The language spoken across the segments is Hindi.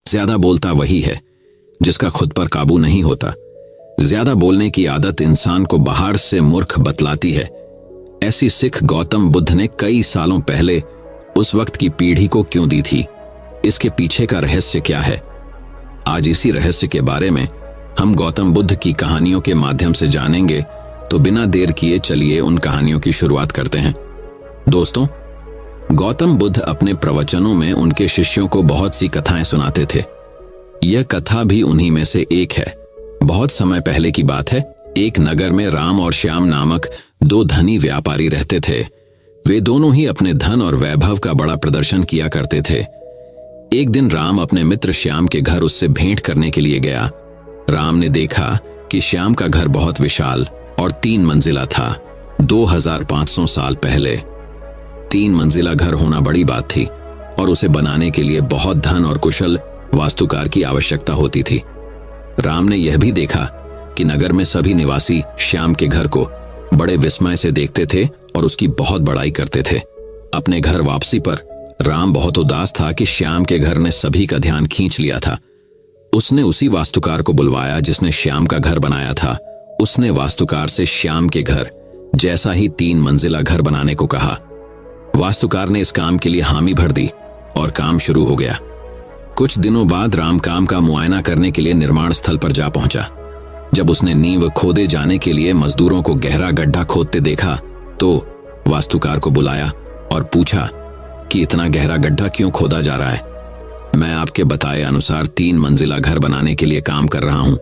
ज्यादा बोलता वही है जिसका खुद पर काबू नहीं होता। ज्यादा बोलने की आदत इंसान को बाहर से मूर्ख बतलाती है। ऐसी सीख गौतम बुद्ध ने कई सालों पहले उस वक्त की पीढ़ी को क्यों दी थी? इसके पीछे का रहस्य क्या है? आज इसी रहस्य के बारे में हम गौतम बुद्ध की कहानियों के माध्यम से जानेंगे। तो बिना देर किए चलिए उन कहानियों की शुरुआत करते हैं। दोस्तों, गौतम बुद्ध अपने प्रवचनों में उनके शिष्यों को बहुत सी कथाएं सुनाते थे। यह कथा भी उन्हीं में से एक है। बहुत समय पहले की बात है। एक नगर में राम और श्याम नामक दो धनी व्यापारी रहते थे। वे दोनों ही अपने धन और वैभव का बड़ा प्रदर्शन किया करते थे। एक दिन राम अपने मित्र श्याम के घर उससे भेंट करने के लिए गया। राम ने देखा कि श्याम का घर बहुत विशाल और 3 मंजिला था। 2500 साल पहले 3 मंजिला घर होना बड़ी बात थी और उसे बनाने के लिए बहुत धन और कुशल वास्तुकार की आवश्यकता होती थी। राम ने यह भी देखा कि नगर में सभी निवासी श्याम के घर को बड़े विस्मय से देखते थे और उसकी बहुत बड़ाई करते थे। अपने घर वापसी पर राम बहुत उदास था कि श्याम के घर ने सभी का ध्यान खींच लिया था। उसने उसी वास्तुकार को बुलवाया जिसने श्याम का घर बनाया था। उसने वास्तुकार से श्याम के घर जैसा ही 3 मंजिला घर बनाने को कहा। वास्तुकार ने इस काम के लिए हामी भर दी और काम शुरू हो गया। कुछ दिनों बाद राम काम का मुआयना करने के लिए निर्माण स्थल पर जा पहुंचा। जब उसने नींव खोदे जाने के लिए मजदूरों को गहरा गड्ढा खोदते देखा तो वास्तुकार को बुलाया और पूछा कि इतना गहरा गड्ढा क्यों खोदा जा रहा है? मैं आपके बताए अनुसार 3 मंजिला घर बनाने के लिए काम कर रहा हूं।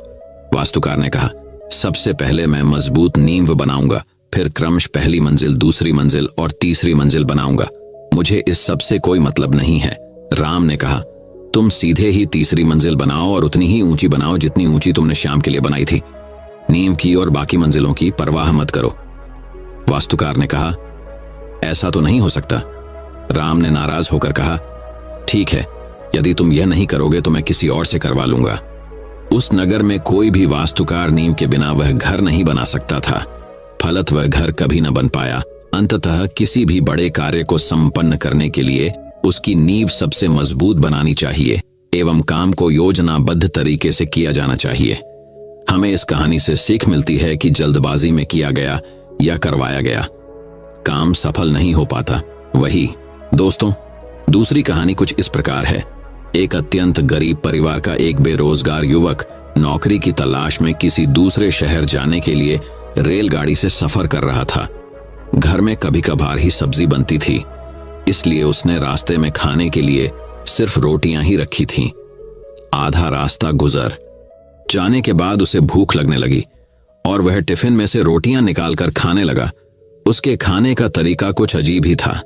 वास्तुकार ने कहा, सबसे पहले मैं मजबूत नींव बनाऊंगा, फिर क्रमशः पहली मंजिल, दूसरी मंजिल और तीसरी मंजिल बनाऊंगा। मुझे इस सब से कोई मतलब नहीं है। राम ने कहा, तुम सीधे ही तीसरी मंजिल बनाओ और उतनी ही ऊंची बनाओ जितनी ऊंची तुमने श्याम के लिए बनाई थी। नींव की और बाकी मंजिलों की परवाह मत करो। वास्तुकार ने कहा, ऐसा तो नहीं हो सकता। राम ने नाराज होकर कहा, ठीक है, यदि तुम यह नहीं करोगे तो मैं किसी और से करवा लूंगा। उस नगर में कोई भी वास्तुकार नींव के बिना वह घर नहीं बना सकता था। फलत वह घर कभी न बन पाया। अंततः किसी भी बड़े कार्य को संपन्न करने के लिए उसकी नींव सबसे मजबूत बनानी चाहिए एवं काम को योजनाबद्ध तरीके से किया जाना चाहिए। हमें इस कहानी से सीख मिलती है कि जल्दबाजी में किया गया या करवाया गया काम सफल नहीं हो पाता। वही दोस्तों, दूसरी कहानी कुछ इस प्रकार है। एक अत्यंत गरीब परिवार का एक बेरोजगार युवक नौकरी की तलाश में किसी दूसरे शहर जाने के लिए रेलगाड़ी से सफर कर रहा था। घर में कभी कभार ही सब्जी बनती थी, इसलिए उसने रास्ते में खाने के लिए सिर्फ रोटियां ही रखी थीं। आधा रास्ता गुजर जाने के बाद उसे भूख लगने लगी और वह टिफिन में से रोटियां निकालकर खाने लगा। उसके खाने का तरीका कुछ अजीब ही था।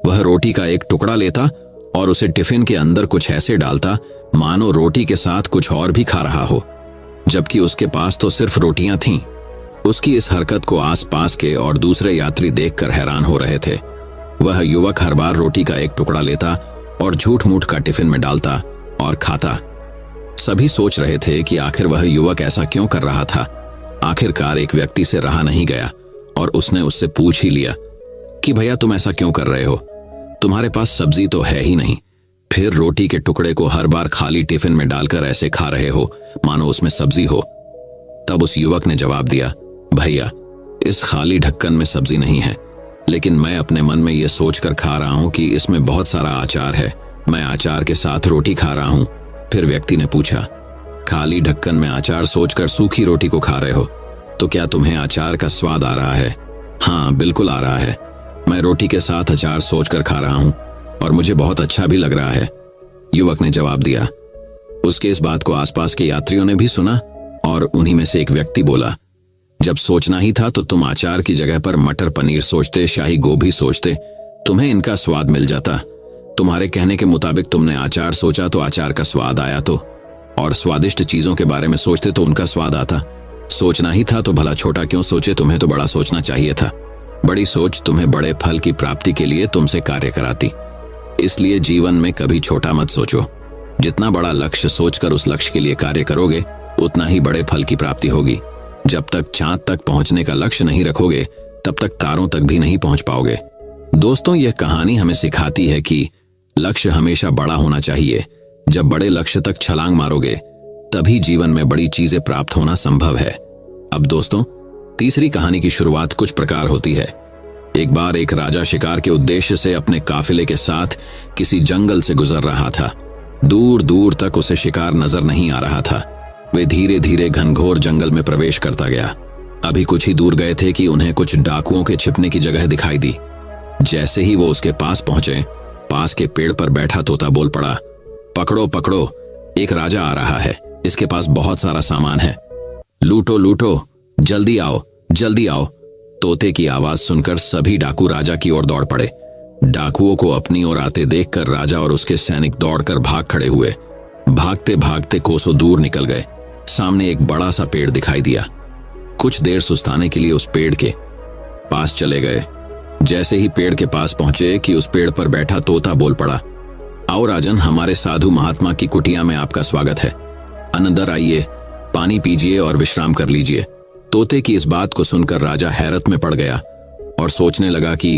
वह रोटी का एक टुकड़ा लेता और उसे टिफिन के अंदर कुछ ऐसे डालता मानो रोटी के साथ कुछ और भी खा रहा हो, जबकि उसके पास तो सिर्फ रोटियां थीं। उसकी इस हरकत को आसपास के और दूसरे यात्री देखकर हैरान हो रहे थे। वह युवक हर बार रोटी का एक टुकड़ा लेता और झूठ मूठ का टिफिन में डालता और खाता। सभी सोच रहे थे कि आखिर वह युवक ऐसा क्यों कर रहा था। आखिरकार एक व्यक्ति से रहा नहीं गया और उसने उससे पूछ ही लिया कि भैया, तुम ऐसा क्यों कर रहे हो? तुम्हारे पास सब्जी तो है ही नहीं, फिर रोटी के टुकड़े को हर बार खाली टिफिन में डालकर ऐसे खा रहे हो मानो उसमें सब्जी हो। तब उस युवक ने जवाब दिया, भैया, इस खाली ढक्कन में सब्जी नहीं है, लेकिन मैं अपने मन में यह सोचकर खा रहा हूं कि इसमें बहुत सारा अचार है। मैं अचार के साथ रोटी खा रहा हूं। फिर व्यक्ति ने पूछा, खाली ढक्कन में अचार सोचकर सूखी रोटी को खा रहे हो, तो क्या तुम्हें अचार का स्वाद आ रहा है? हाँ, बिल्कुल आ रहा है। मैं रोटी के साथ अचार सोचकर खा रहा हूं और मुझे बहुत अच्छा भी लग रहा है, युवक ने जवाब दिया। उसके इस बात को आसपास के यात्रियों ने भी सुना और उन्हीं में से एक व्यक्ति बोला, जब सोचना ही था तो तुम अचार की जगह पर मटर पनीर सोचते, शाही गोभी सोचते, तुम्हें इनका स्वाद मिल जाता। तुम्हारे कहने के मुताबिक तुमने अचार सोचा तो अचार का स्वाद आया, तो और स्वादिष्ट चीजों के बारे में सोचते तो उनका स्वाद आता। सोचना ही था तो भला छोटा क्यों सोचे? तुम्हें तो बड़ा सोचना चाहिए था। बड़ी सोच तुम्हें बड़े फल की प्राप्ति के लिए तुमसे कार्य कराती। इसलिए जीवन में कभी छोटा मत सोचो। जितना बड़ा लक्ष्य सोचकर उस लक्ष्य के लिए कार्य करोगे, उतना ही बड़े फल की प्राप्ति होगी। जब तक चांद तक पहुंचने का लक्ष्य नहीं रखोगे, तब तक तारों तक भी नहीं पहुंच पाओगे। दोस्तों, यह कहानी हमें सिखाती है कि लक्ष्य हमेशा बड़ा होना चाहिए, जब बड़े लक्ष्य तक छलांग मारोगे तभी जीवन में बड़ी चीजें प्राप्त होना संभव है। अब दोस्तों, तीसरी कहानी की शुरुआत कुछ प्रकार होती है। एक बार एक राजा शिकार के उद्देश्य से अपने काफिले के साथ किसी जंगल से गुजर रहा था। दूर दूर तक उसे शिकार नजर नहीं आ रहा था। वे धीरे धीरे घनघोर जंगल में प्रवेश करता गया। अभी कुछ ही दूर गए थे कि उन्हें कुछ डाकुओं के छिपने की जगह दिखाई दी। जैसे ही वो उसके पास पहुंचे, पास के पेड़ पर बैठा तोता बोल पड़ा, पकड़ो पकड़ो, एक राजा आ रहा है, इसके पास बहुत सारा सामान है, लूटो लूटो, जल्दी आओ जल्दी आओ। तोते की आवाज सुनकर सभी डाकू राजा की ओर दौड़ पड़े। डाकुओं को अपनी ओर आते देखकर राजा और उसके सैनिक दौड़कर भाग खड़े हुए। भागते भागते कोसों दूर निकल गए। सामने एक बड़ा सा पेड़ दिखाई दिया। कुछ देर सुस्ताने के लिए उस पेड़ के पास चले गए। जैसे ही पेड़ के पास पहुंचे कि उस पेड़ पर बैठा तोता बोल पड़ा, आओ राजन, हमारे साधु महात्मा की कुटिया में आपका स्वागत है। अंदर आइए, पानी पीजिए और विश्राम कर लीजिए। तोते की इस बात को सुनकर राजा हैरत में पड़ गया और सोचने लगा कि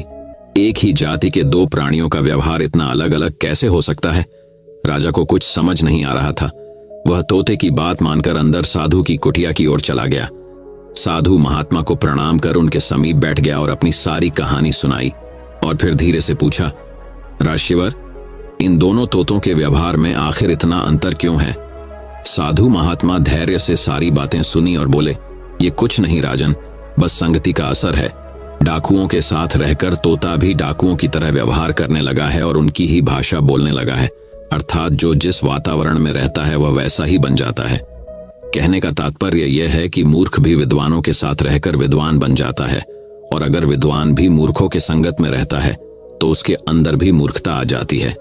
एक ही जाति के दो प्राणियों का व्यवहार इतना अलग अलग कैसे हो सकता है। राजा को कुछ समझ नहीं आ रहा था। वह तोते की बात मानकर अंदर साधु की कुटिया की ओर चला गया। साधु महात्मा को प्रणाम कर उनके समीप बैठ गया और अपनी सारी कहानी सुनाई और फिर धीरे से पूछा, राजशिवर, इन दोनों तोतों के व्यवहार में आखिर इतना अंतर क्यों है? साधु महात्मा धैर्य से सारी बातें सुनी और बोले, ये कुछ नहीं राजन, बस संगति का असर है। डाकुओं के साथ रहकर तोता भी डाकुओं की तरह व्यवहार करने लगा है और उनकी ही भाषा बोलने लगा है। अर्थात जो जिस वातावरण में रहता है वह वैसा ही बन जाता है। कहने का तात्पर्य यह है कि मूर्ख भी विद्वानों के साथ रहकर विद्वान बन जाता है, और अगर विद्वान भी मूर्खों के संगत में रहता है तो उसके अंदर भी मूर्खता आ जाती है।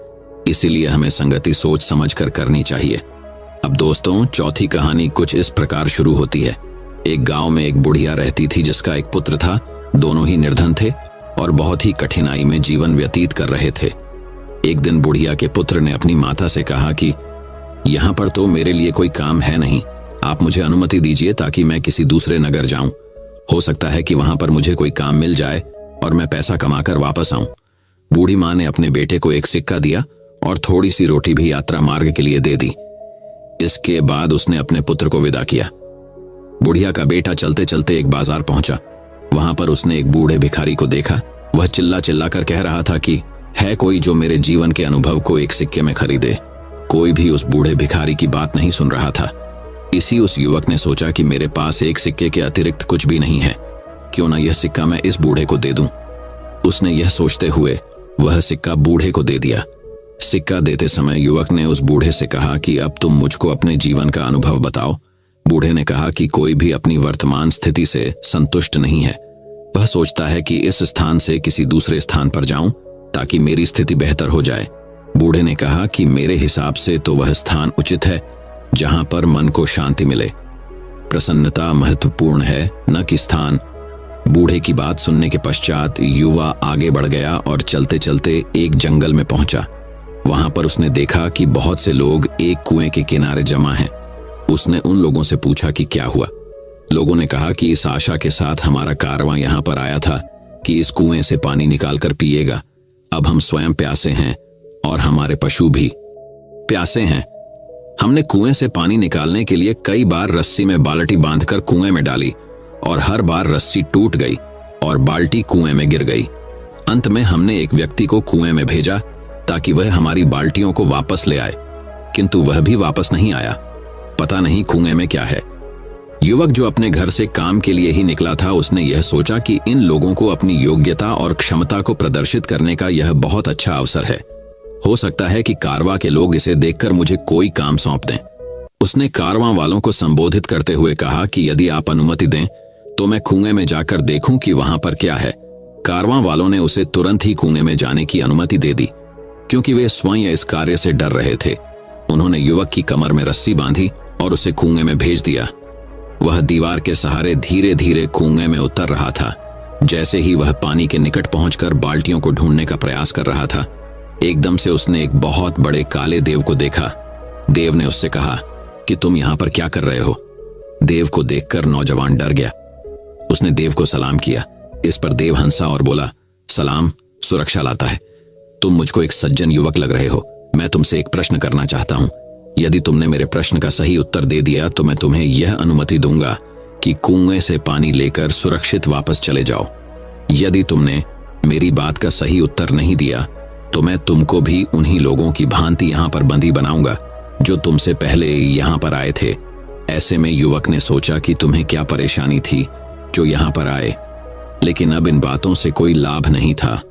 इसीलिए हमें संगति सोच समझ कर करनी चाहिए। अब दोस्तों, चौथी कहानी कुछ इस प्रकार शुरू होती है। एक गांव में एक बुढ़िया रहती थी जिसका एक पुत्र था। दोनों ही निर्धन थे और बहुत ही कठिनाई में जीवन व्यतीत कर रहे थे। एक दिन बुढ़िया के पुत्र ने अपनी माता से कहा कि यहाँ पर तो मेरे लिए कोई काम है नहीं, आप मुझे अनुमति दीजिए ताकि मैं किसी दूसरे नगर जाऊं। हो सकता है कि वहां पर मुझे कोई काम मिल जाए और मैं पैसा कमाकर वापस आऊं। बूढ़ी मां ने अपने बेटे को एक सिक्का दिया और थोड़ी सी रोटी भी यात्रा मार्ग के लिए दे दी। इसके बाद उसने अपने पुत्र को विदा किया। बुढ़िया का बेटा चलते चलते एक बाजार पहुंचा। वहां पर उसने एक बूढ़े भिखारी को देखा। वह चिल्ला चिल्ला कर कह रहा था कि है कोई जो मेरे जीवन के अनुभव को एक सिक्के में खरीदे। कोई भी उस बूढ़े भिखारी की बात नहीं सुन रहा था। इसी उस युवक ने सोचा कि मेरे पास एक सिक्के के अतिरिक्त कुछ भी नहीं है, क्यों ना यह सिक्का मैं इस बूढ़े को दे दूं। उसने यह सोचते हुए वह सिक्का बूढ़े को दे दिया। सिक्का देते समय युवक ने उस बूढ़े से कहा कि अब तुम मुझको अपने जीवन का अनुभव बताओ। बूढ़े ने कहा कि कोई भी अपनी वर्तमान स्थिति से संतुष्ट नहीं है। वह सोचता है कि इस स्थान से किसी दूसरे स्थान पर जाऊं ताकि मेरी स्थिति बेहतर हो जाए। बूढ़े ने कहा कि मेरे हिसाब से तो वह स्थान उचित है जहां पर मन को शांति मिले। प्रसन्नता महत्वपूर्ण है, न कि स्थान। बूढ़े की बात सुनने के पश्चात युवा आगे बढ़ गया और चलते चलते एक जंगल में पहुंचा। वहां पर उसने देखा कि बहुत से लोग एक कुएं के किनारे जमा हैं। उसने उन लोगों से पूछा कि क्या हुआ। लोगों ने कहा कि इस आशा के साथ हमारा कारवां यहां पर आया था कि इस कुएं से पानी निकालकर पिएगा। अब हम स्वयं प्यासे हैं और हमारे पशु भी प्यासे हैं। हमने कुएं से पानी निकालने के लिए कई बार रस्सी में बाल्टी बांधकर कुएं में डाली और हर बार रस्सी टूट गई और बाल्टी कुएं में गिर गई। अंत में हमने एक व्यक्ति को कुएं में भेजा ताकि वह हमारी बाल्टियों को वापस ले आए, किंतु वह भी वापस नहीं आया। पता नहीं कुएं में क्या है। युवक जो अपने घर से काम के लिए ही निकला था, उसने यह सोचा कि इन लोगों को अपनी योग्यता और क्षमता को प्रदर्शित करने का यह बहुत अच्छा अवसर है। हो सकता है कि कारवां के लोग इसे देखकर मुझे कोई काम सौंप दें। उसने कारवां वालों को संबोधित करते हुए कहा कि यदि आप अनुमति दें तो मैं कुएं में जाकर देखूं कि वहां पर क्या है। कारवां वालों ने उसे तुरंत ही कुएं में जाने की अनुमति दे दी, क्योंकि वे स्वयं इस कार्य से डर रहे थे। उन्होंने युवक की कमर में रस्सी बांधी और उसे कुएं में भेज दिया। वह दीवार के सहारे धीरे धीरे कुएं में उतर रहा था। जैसे ही वह पानी के निकट पहुंचकर बाल्टियों को ढूंढने का प्रयास कर रहा था, एकदम से उसने एक बहुत बड़े काले देव को देखा। देव ने उससे कहा कि तुम यहां पर क्या कर रहे हो। देव को देखकर नौजवान डर गया। उसने देव को सलाम किया। इस पर देव हंसा और बोला, सलाम सुरक्षा लाता है। तुम मुझको एक सज्जन युवक लग रहे हो, मैं तुमसे एक प्रश्न करना चाहता हूं। यदि तुमने मेरे प्रश्न का सही उत्तर दे दिया तो मैं तुम्हें यह अनुमति दूंगा कि कुएं से पानी लेकर सुरक्षित वापस चले जाओ। यदि तुमने मेरी बात का सही उत्तर नहीं दिया तो मैं तुमको भी उन्हीं लोगों की भांति यहां पर बंदी बनाऊंगा जो तुमसे पहले यहां पर आए थे। ऐसे में युवक ने सोचा कि तुम्हें क्या परेशानी थी जो यहां पर आए, लेकिन अब इन बातों से कोई लाभ नहीं था।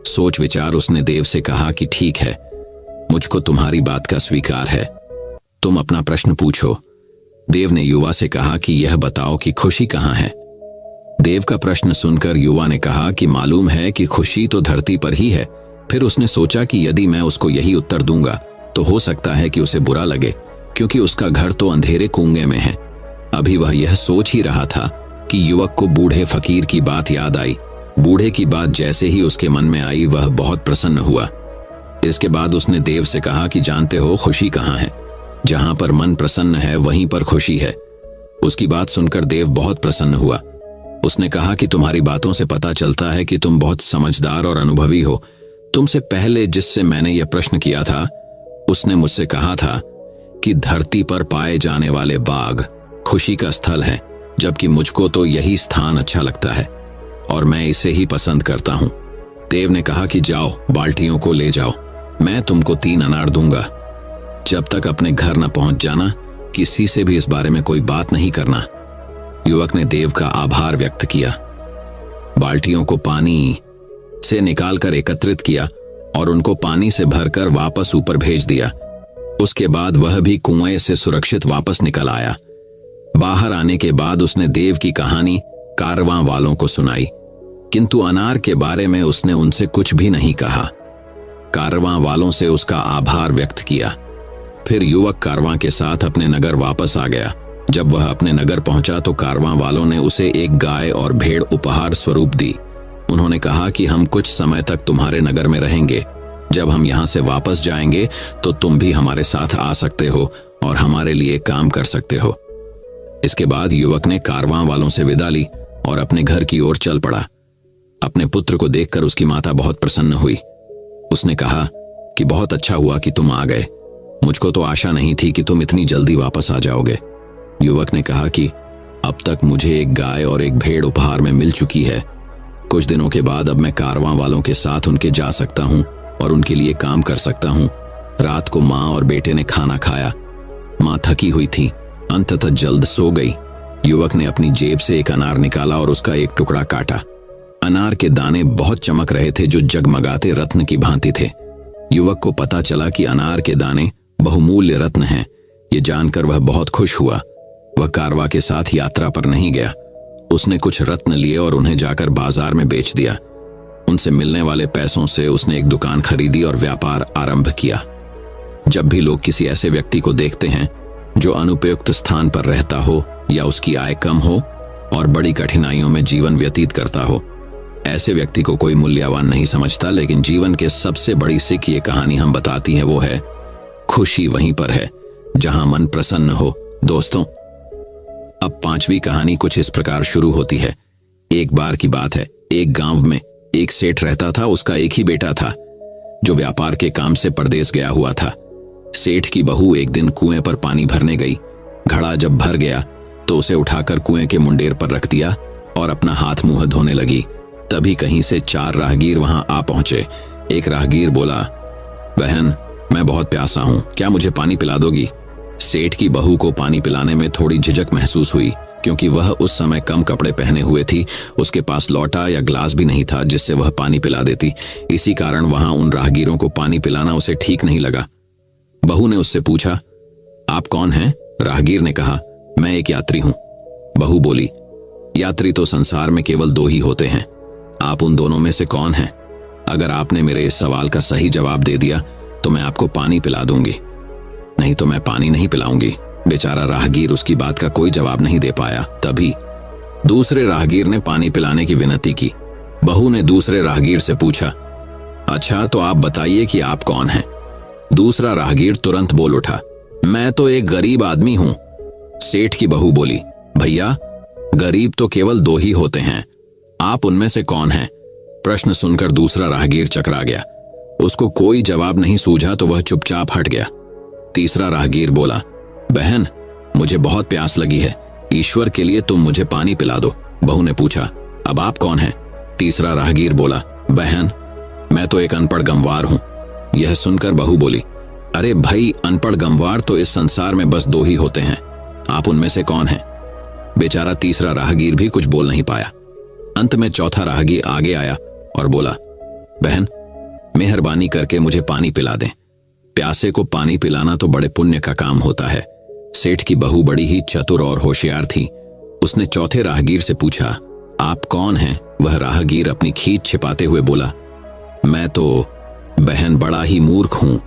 सोच विचार उसने देव से कहा कि ठीक है, मुझको तुम्हारी बात का स्वीकार है, तुम अपना प्रश्न पूछो। देव ने युवा से कहा कि यह बताओ कि खुशी कहाँ है। देव का प्रश्न सुनकर युवा ने कहा कि मालूम है कि खुशी तो धरती पर ही है। फिर उसने सोचा कि यदि मैं उसको यही उत्तर दूंगा तो हो सकता है कि उसे बुरा लगे, क्योंकि उसका घर तो अंधेरे कुएं में है। अभी वह यह सोच ही रहा था कि युवक को बूढ़े फकीर की बात याद आई। बूढ़े की बात जैसे ही उसके मन में आई वह बहुत प्रसन्न हुआ। इसके बाद उसने देव से कहा कि जानते हो खुशी कहाँ है? जहां पर मन प्रसन्न है वहीं पर खुशी है। उसकी बात सुनकर देव बहुत प्रसन्न हुआ। उसने कहा कि तुम्हारी बातों से पता चलता है कि तुम बहुत समझदार और अनुभवी हो। तुमसे पहले जिससे मैंने यह प्रश्न किया था उसने मुझसे कहा था कि धरती पर पाए जाने वाले बाग खुशी का स्थल है, जबकि मुझको तो यही स्थान अच्छा लगता है और मैं इसे ही पसंद करता हूं। देव ने कहा कि जाओ, बाल्टियों को ले जाओ, मैं तुमको 3 अनार दूंगा। जब तक अपने घर न पहुंच जाना, किसी से भी इस बारे में कोई बात नहीं करना। युवक ने देव का आभार व्यक्त किया, बाल्टियों को पानी से निकालकर एकत्रित किया और उनको पानी से भरकर वापस ऊपर भेज दिया। उसके बाद वह भी कुएं से सुरक्षित वापस निकल आया। बाहर आने के बाद उसने देव की कहानी कारवां वालों को सुनाई, किंतु अनार के बारे में उसने उनसे कुछ भी नहीं कहा। कारवां वालों से उसका आभार व्यक्त किया। फिर युवक कारवां के साथ अपने नगर वापस आ गया। जब वह अपने नगर पहुंचा तो कारवां वालों ने उसे एक गाय और भेड़ उपहार स्वरूप दी। उन्होंने कहा कि हम कुछ समय तक तुम्हारे नगर में रहेंगे। जब हम यहाँ से वापस जाएंगे तो तुम भी हमारे साथ आ सकते हो और हमारे लिए काम कर सकते हो। इसके बाद युवक ने कारवां वालों से विदा ली और अपने घर की ओर चल पड़ा। अपने पुत्र को देखकर उसकी माता बहुत प्रसन्न हुई। उसने कहा कि बहुत अच्छा हुआ कि तुम आ गए, मुझको तो आशा नहीं थी कि तुम इतनी जल्दी वापस आ जाओगे। युवक ने कहा कि अब तक मुझे एक गाय और एक भेड़ उपहार में मिल चुकी है। कुछ दिनों के बाद अब मैं कारवां वालों के साथ उनके जा सकता हूँ और उनके लिए काम कर सकता हूँ। रात को माँ और बेटे ने खाना खाया। माँ थकी हुई थी, अंततः जल्द सो गई। युवक ने अपनी जेब से एक अनार निकाला और उसका एक टुकड़ा काटा। अनार के दाने बहुत चमक रहे थे, जो जगमगाते रत्न की भांति थे। युवक को पता चला कि अनार के दाने बहुमूल्य रत्न हैं। ये जानकर वह बहुत खुश हुआ। वह कारवां के साथ यात्रा पर नहीं गया। उसने कुछ रत्न लिए और उन्हें जाकर बाजार में बेच दिया। उनसे मिलने वाले पैसों से उसने एक दुकान खरीदी और व्यापार आरंभ किया। जब भी लोग किसी ऐसे व्यक्ति को देखते हैं जो अनुपयुक्त स्थान पर रहता हो या उसकी आय कम हो और बड़ी कठिनाइयों में जीवन व्यतीत करता हो, ऐसे व्यक्ति को कोई मूल्यवान नहीं समझता। लेकिन जीवन के सबसे बड़ी सीख ये कहानी हम बताती है, वो है खुशी वहीं पर है जहां मन प्रसन्न हो। दोस्तों, अब 5वीं कहानी कुछ इस प्रकार शुरू होती है। एक बार की बात है, एक गांव में एक सेठ रहता था। उसका एक ही बेटा था जो व्यापार के काम से परदेश गया हुआ था। सेठ की बहू एक दिन कुएं पर पानी भरने गई। घड़ा जब भर गया तो उसे उठाकर कुएं के मुंडेर पर रख दिया और अपना हाथ मुंह धोने लगी। तभी कहीं से 4 राहगीर वहां आ पहुंचे। एक राहगीर बोला, बहन, मैं बहुत प्यासा हूं, क्या मुझे पानी पिला दोगी? सेठ की बहू को पानी पिलाने में थोड़ी झिझक महसूस हुई, क्योंकि वह उस समय कम कपड़े पहने हुए थी। उसके पास लौटा या ग्लास भी नहीं था जिससे वह पानी पिला देती। इसी कारण वहां उन राहगीरों को पानी पिलाना उसे ठीक नहीं लगा। बहू ने उससे पूछा, आप कौन हैं? राहगीर ने कहा, मैं एक यात्री हूं। बहू बोली, यात्री तो संसार में केवल 2 ही होते हैं, आप उन दोनों में से कौन हैं? अगर आपने मेरे इस सवाल का सही जवाब दे दिया तो मैं आपको पानी पिला दूंगी, नहीं तो मैं पानी नहीं पिलाऊंगी। बेचारा राहगीर उसकी बात का कोई जवाब नहीं दे पाया। तभी दूसरे राहगीर ने पानी पिलाने की विनती की। बहू ने दूसरे राहगीर से पूछा, अच्छा तो आप बताइए कि आप कौन हैं? दूसरा राहगीर तुरंत बोल उठा, मैं तो एक गरीब आदमी हूं। सेठ की बहू बोली, भैया, गरीब तो केवल 2 ही होते हैं, आप उनमें से कौन हैं? प्रश्न सुनकर दूसरा राहगीर चकरा गया। उसको कोई जवाब नहीं सूझा तो वह चुपचाप हट गया। तीसरा राहगीर बोला, बहन, मुझे बहुत प्यास लगी है, ईश्वर के लिए तुम मुझे पानी पिला दो। बहू ने पूछा, अब आप कौन हैं? तीसरा राहगीर बोला, बहन, मैं तो एक अनपढ़ गंवार हूं। यह सुनकर बहू बोली, अरे भाई, अनपढ़ गंवार तो इस संसार में बस दो ही होते हैं, आप उनमें से कौन हैं? बेचारा तीसरा राहगीर भी कुछ बोल नहीं पाया। अंत में चौथा राहगीर आगे आया और बोला, बहन, मेहरबानी करके मुझे पानी पिला दें। प्यासे को पानी पिलाना तो बड़े पुण्य का काम होता है। सेठ की बहू बड़ी ही चतुर और होशियार थी। उसने चौथे राहगीर से पूछा, आप कौन हैं? वह राहगीर अपनी खींच छिपाते हुए बोला, मैं तो बहन बड़ा ही मूर्ख हूं।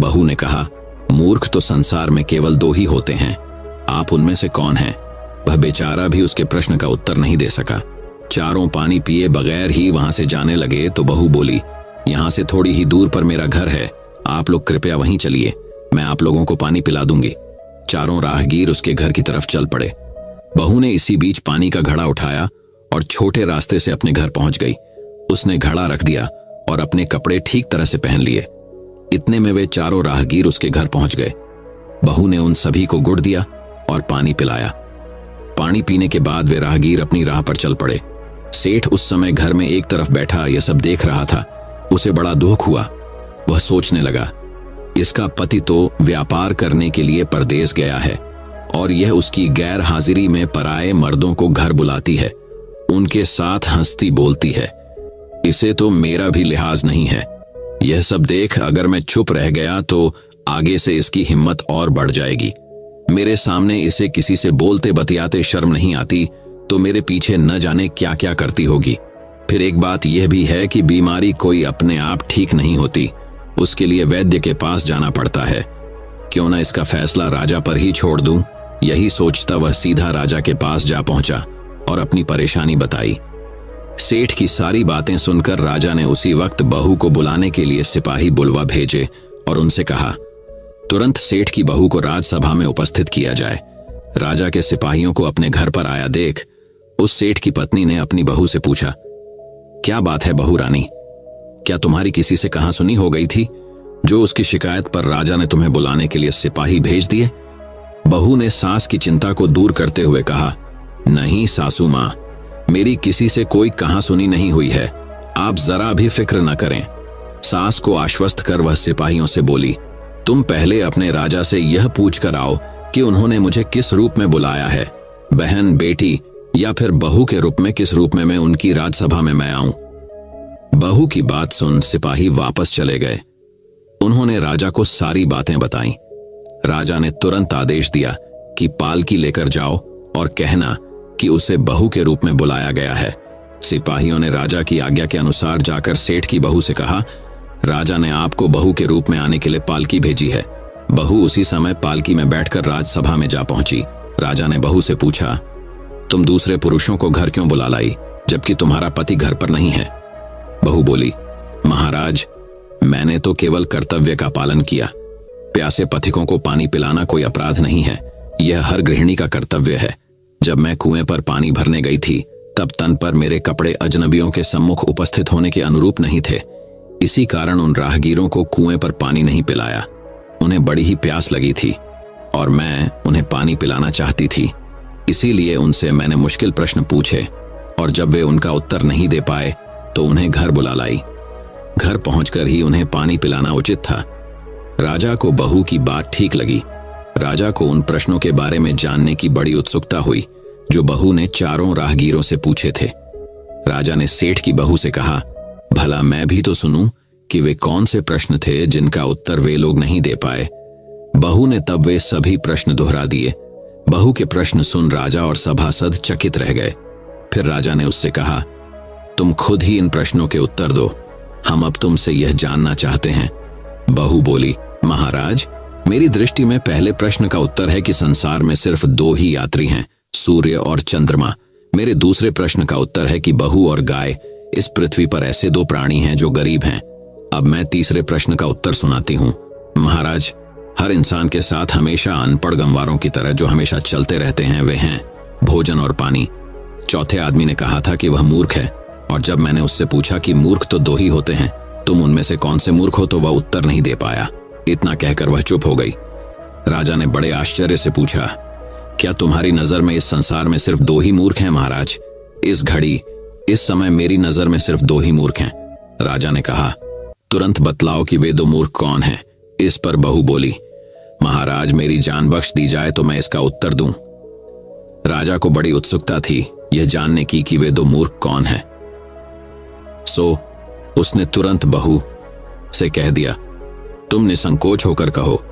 बहू ने कहा, मूर्ख तो संसार में केवल दो ही होते हैं, आप उनमें से कौन हैं? वह बेचारा भी उसके प्रश्न का उत्तर नहीं दे सका। चारों पानी पिए बगैर ही वहां से जाने लगे तो बहू बोली, यहां से थोड़ी ही दूर पर मेरा घर है, आप लोग कृपया वहीं चलिए, मैं आप लोगों को पानी पिला दूंगी। चारों राहगीर उसके घर की तरफ चल पड़े। बहू ने इसी बीच पानी का घड़ा उठाया और छोटे रास्ते से अपने घर पहुंच गई। उसने घड़ा रख दिया और अपने कपड़े ठीक तरह से पहन लिए। इतने में वे चारों राहगीर उसके घर पहुंच गए। बहू ने उन सभी को गुड़ दिया और पानी पिलाया। पानी पीने के बाद वे राहगीर अपनी राह पर चल पड़े। सेठ उस समय घर में एक तरफ बैठा यह सब देख रहा था। उसे बड़ा दुख हुआ। वह सोचने लगा, इसका पति तो व्यापार करने के लिए परदेश गया है और यह उसकी गैर हाजिरी में पराये मर्दों को घर बुलाती है, उनके साथ हंसती बोलती है। इसे तो मेरा भी लिहाज नहीं है। यह सब देख अगर मैं चुप रह गया तो आगे से इसकी हिम्मत और बढ़ जाएगी। मेरे सामने इसे किसी से बोलते बतियाते शर्म नहीं आती तो मेरे पीछे न जाने क्या क्या करती होगी। फिर एक बात यह भी है कि बीमारी कोई अपने आप ठीक नहीं होती, उसके लिए वैद्य के पास जाना पड़ता है। क्यों न इसका फैसला राजा पर ही छोड़ दूं? यही सोचता वह सीधा राजा के पास जा पहुंचा और अपनी परेशानी बताई। सेठ की सारी बातें सुनकर राजा ने उसी वक्त बहू को बुलाने के लिए सिपाही बुलवा भेजे और उनसे कहा, तुरंत सेठ की बहू को राजसभा में उपस्थित किया जाए। राजा के सिपाहियों को अपने घर पर आया देख उस सेठ की पत्नी ने अपनी बहू से पूछा, क्या बात है बहू रानी, क्या तुम्हारी किसी से कहासुनी हो गई थी जो उसकी शिकायत पर राजा ने तुम्हें बुलाने के लिए सिपाही भेज दिए? बहू ने सास की चिंता को दूर करते हुए कहा, नहीं सासू मां, मेरी किसी से कोई कहासुनी नहीं हुई है, आप जरा भी फिक्र न करें। सास को आश्वस्त कर वह सिपाहियों से बोली, तुम पहले अपने राजा से यह पूछ कर आओ कि उन्होंने मुझे किस रूप में बुलाया है, बहन, बेटी या फिर बहू के रूप में, किस रूप में मैं उनकी राजसभा में मैं आऊं। बहू की बात सुन सिपाही वापस चले गए। उन्होंने राजा को सारी बातें बताईं। राजा ने तुरंत आदेश दिया कि पालकी लेकर जाओ और कहना कि उसे बहू के रूप में बुलाया गया है। सिपाहियों ने राजा की आज्ञा के अनुसार जाकर सेठ की बहू से कहा, राजा ने आपको बहू के रूप में आने के लिए पालकी भेजी है। बहू उसी समय पालकी में बैठकर राजसभा में जा पहुंची। राजा ने बहू से पूछा, तुम दूसरे पुरुषों को घर क्यों बुला लाई जबकि तुम्हारा पति घर पर नहीं है? बहू बोली, महाराज, मैंने तो केवल कर्तव्य का पालन किया। प्यासे पथिकों को पानी पिलाना कोई अपराध नहीं है, यह हर गृहिणी का कर्तव्य है। जब मैं कुएं पर पानी भरने गई थी तब तन पर मेरे कपड़े अजनबियों के सम्मुख उपस्थित होने के अनुरूप नहीं थे। इसी कारण उन राहगीरों को कुएं पर पानी नहीं पिलाया। उन्हें बड़ी ही प्यास लगी थी और मैं उन्हें पानी पिलाना चाहती थी, इसीलिए उनसे मैंने मुश्किल प्रश्न पूछे और जब वे उनका उत्तर नहीं दे पाए तो उन्हें घर बुला लाई। घर पहुंचकर ही उन्हें पानी पिलाना उचित था। राजा को बहू की बात ठीक लगी। राजा को उन प्रश्नों के बारे में जानने की बड़ी उत्सुकता हुई जो बहू ने चारों राहगीरों से पूछे थे। राजा ने सेठ की बहू से कहा, भला मैं भी तो सुनूं कि वे कौन से प्रश्न थे जिनका उत्तर वे लोग नहीं दे पाए। बहू ने तब वे सभी प्रश्न दोहरा दिए। बहू के प्रश्न सुन राजा और सभासद चकित रह गए। फिर राजा ने उससे कहा, तुम खुद ही इन प्रश्नों के उत्तर दो, हम अब तुमसे यह जानना चाहते हैं। बहू बोली, महाराज, मेरी दृष्टि में पहले प्रश्न का उत्तर है कि संसार में सिर्फ दो ही यात्री हैं, सूर्य और चंद्रमा। मेरे दूसरे प्रश्न का उत्तर है कि बहू और गाय इस पृथ्वी पर ऐसे दो प्राणी हैं जो गरीब हैं। अब मैं तीसरे प्रश्न का उत्तर सुनाती हूँ। महाराज, हर इंसान के साथ हमेशा अनपढ़ गंवारों की तरह जो हमेशा चलते रहते हैं वे हैं भोजन और पानी। चौथे आदमी ने कहा था कि वह मूर्ख है और जब मैंने उससे पूछा कि मूर्ख तो दो ही होते हैं तुम उनमें से कौन से मूर्ख हो, तो वह उत्तर नहीं दे पाया। इतना कहकर वह चुप हो गई। राजा ने बड़े आश्चर्य से पूछा, क्या तुम्हारी नजर में इस संसार में सिर्फ 2 ही मूर्ख हैं महाराज? इस घड़ी, इस समय मेरी नजर में सिर्फ 2 ही मूर्ख हैं। राजा ने कहा, तुरंत बतलाओ कि वे 2 मूर्ख कौन हैं। इस पर बहू बोली, महाराज मेरी जान बख्श दी जाए तो मैं इसका उत्तर दूं। राजा को बड़ी उत्सुकता थी यह जानने की कि वे 2 मूर्ख कौन हैं। सो उसने तुरंत बहू से कह दिया, तुम निसंकोच होकर कहो,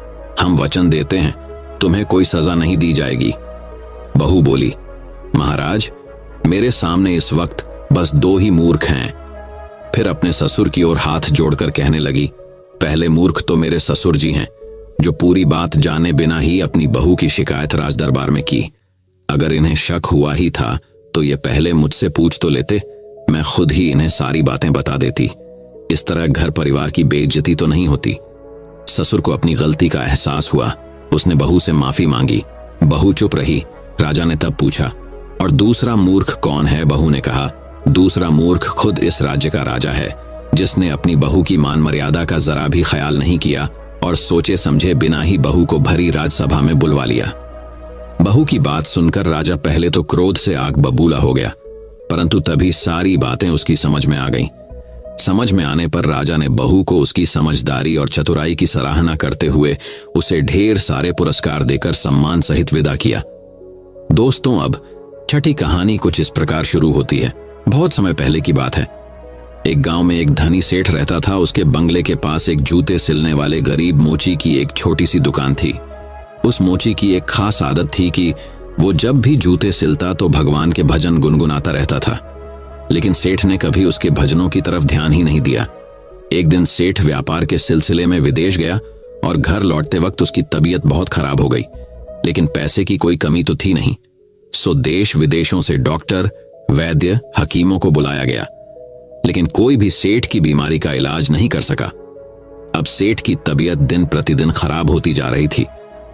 हम वचन देते हैं तुम्हें कोई सजा नहीं दी जाएगी। बहू बोली, महाराज मेरे सामने इस वक्त बस 2 ही मूर्ख हैं। फिर अपने ससुर की ओर हाथ जोड़कर कहने लगी, पहले मूर्ख तो मेरे ससुर जी हैं, जो पूरी बात जाने बिना ही अपनी बहू की शिकायत राज दरबार में की। अगर इन्हें शक हुआ ही था तो ये पहले मुझसे पूछ तो लेते, मैं खुद ही इन्हें सारी बातें बता देती। इस तरह घर परिवार की बेइज्जती तो नहीं होती। ससुर को अपनी गलती का एहसास हुआ। उसने बहू से माफी मांगी। बहू चुप रही। राजा ने तब पूछा, और दूसरा मूर्ख कौन है? बहू ने कहा, दूसरा मूर्ख खुद इस राज्य का राजा है, जिसने अपनी बहू की मान मर्यादा का जरा भी ख्याल नहीं किया और सोचे समझे बिना ही बहू को भरी राजसभा में बुलवा लिया। बहू की बात सुनकर राजा पहले तो क्रोध से आग बबूला हो गया, परंतु तभी सारी बातें उसकी समझ में आ गईं। समझ में आने पर राजा ने बहू को उसकी समझदारी और चतुराई की सराहना करते हुए उसे ढेर सारे पुरस्कार देकर सम्मान सहित विदा किया। दोस्तों, अब छठी कहानी कुछ इस प्रकार शुरू होती है। बहुत समय पहले की बात है। एक गांव में एक धनी सेठ रहता था। उसके बंगले के पास एक जूते सिलने वाले गरीब मोची की एक छोटी सी दुकान थी। उस मोची की एक खास आदत थी कि वो जब भी जूते सिलता तो भगवान के भजन गुनगुनाता रहता था। लेकिन सेठ ने कभी उसके भजनों की तरफ ध्यान ही नहीं दिया। एक दिन सेठ व्यापार के सिलसिले में विदेश गया और घर लौटते वक्त उसकी तबीयत बहुत खराब हो गई। लेकिन पैसे की कोई कमी तो थी नहीं। सो देश विदेशों से डॉक्टर, वैद्य, हकीमों को बुलाया गया, लेकिन कोई भी सेठ की बीमारी का इलाज नहीं कर सका। अब सेठ की तबीयत दिन प्रतिदिन खराब होती जा रही थी।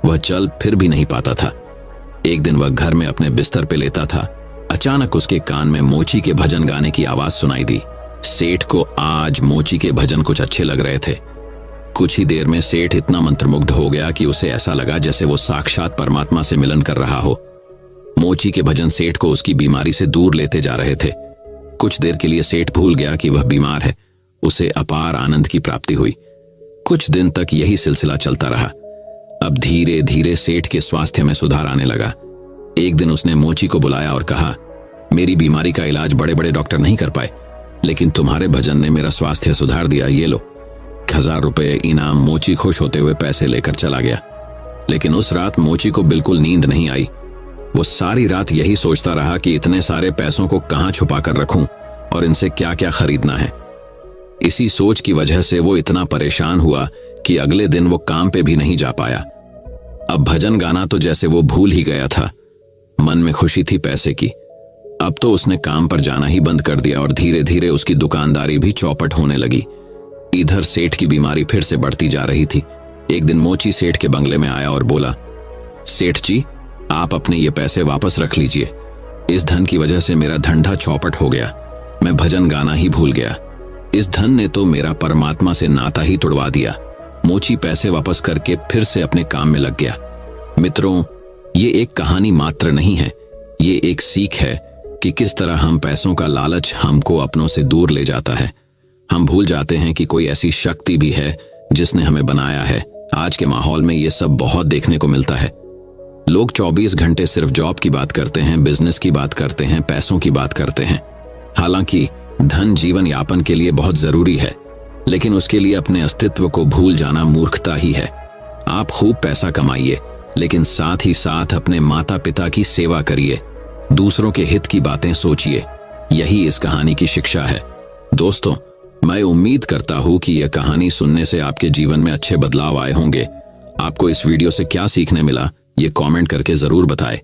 वह चल फिर भी नहीं पाता था। एक दिन वह घर में अपने बिस्तर पे लेटा था। अचानक उसके कान में मोची के भजन गाने की आवाज सुनाई दी। सेठ को आज मोची के भजन कुछ अच्छे लग रहे थे। कुछ ही देर में सेठ इतना मंत्रमुग्ध हो गया कि उसे ऐसा लगा जैसे वो साक्षात परमात्मा से मिलन कर रहा हो। मोची के भजन सेठ को उसकी बीमारी से दूर लेते जा रहे थे। कुछ देर के लिए सेठ भूल गया कि वह बीमार है। उसे अपार आनंद की प्राप्ति हुई। कुछ दिन तक यही सिलसिला चलता रहा। अब धीरे धीरे सेठ के स्वास्थ्य में सुधार आने लगा। एक दिन उसने मोची को बुलाया और कहा, मेरी बीमारी का इलाज बड़े बड़े डॉक्टर नहीं कर पाए, लेकिन तुम्हारे भजन ने मेरा स्वास्थ्य सुधार दिया। ये लो 1000 रुपए इनाम। मोची खुश होते हुए पैसे लेकर चला गया। लेकिन उस रात मोची को बिल्कुल नींद नहीं आई। वो सारी रात यही सोचता रहा कि इतने सारे पैसों को कहां छुपा कर रखूं और इनसे क्या क्या खरीदना है। इसी सोच की वजह से वो इतना परेशान हुआ कि अगले दिन वो काम पे भी नहीं जा पाया। अब भजन गाना तो जैसे वो भूल ही गया था। मन में खुशी थी पैसे की। अब तो उसने काम पर जाना ही बंद कर दिया और धीरे धीरे उसकी दुकानदारी भी चौपट होने लगी। इधर सेठ की बीमारी फिर से बढ़ती जा रही थी। एक दिन मोची सेठ के बंगले में आया और बोला, सेठ जी, आप अपने ये पैसे वापस रख लीजिए। इस धन की वजह से मेरा धंधा चौपट हो गया। मैं भजन गाना ही भूल गया। इस धन ने तो मेरा परमात्मा से नाता ही तुड़वा दिया। मोची पैसे वापस करके फिर से अपने काम में लग गया। मित्रों, ये एक कहानी मात्र नहीं है, ये एक सीख है कि किस तरह हम पैसों का लालच हमको अपनों से दूर ले जाता है। हम भूल जाते हैं कि कोई ऐसी शक्ति भी है जिसने हमें बनाया है। आज के माहौल में ये सब बहुत देखने को मिलता है। लोग 24 घंटे सिर्फ जॉब की बात करते हैं, बिजनेस की बात करते हैं, पैसों की बात करते हैं। हालांकि धन जीवन यापन के लिए बहुत जरूरी है, लेकिन उसके लिए अपने अस्तित्व को भूल जाना मूर्खता ही है। आप खूब पैसा कमाइए, लेकिन साथ ही साथ अपने माता पिता की सेवा करिए, दूसरों के हित की बातें सोचिए। यही इस कहानी की शिक्षा है। दोस्तों, मैं उम्मीद करता हूं कि यह कहानी सुनने से आपके जीवन में अच्छे बदलाव आए होंगे। आपको इस वीडियो से क्या सीखने मिला, ये कमेंट करके जरूर बताएं।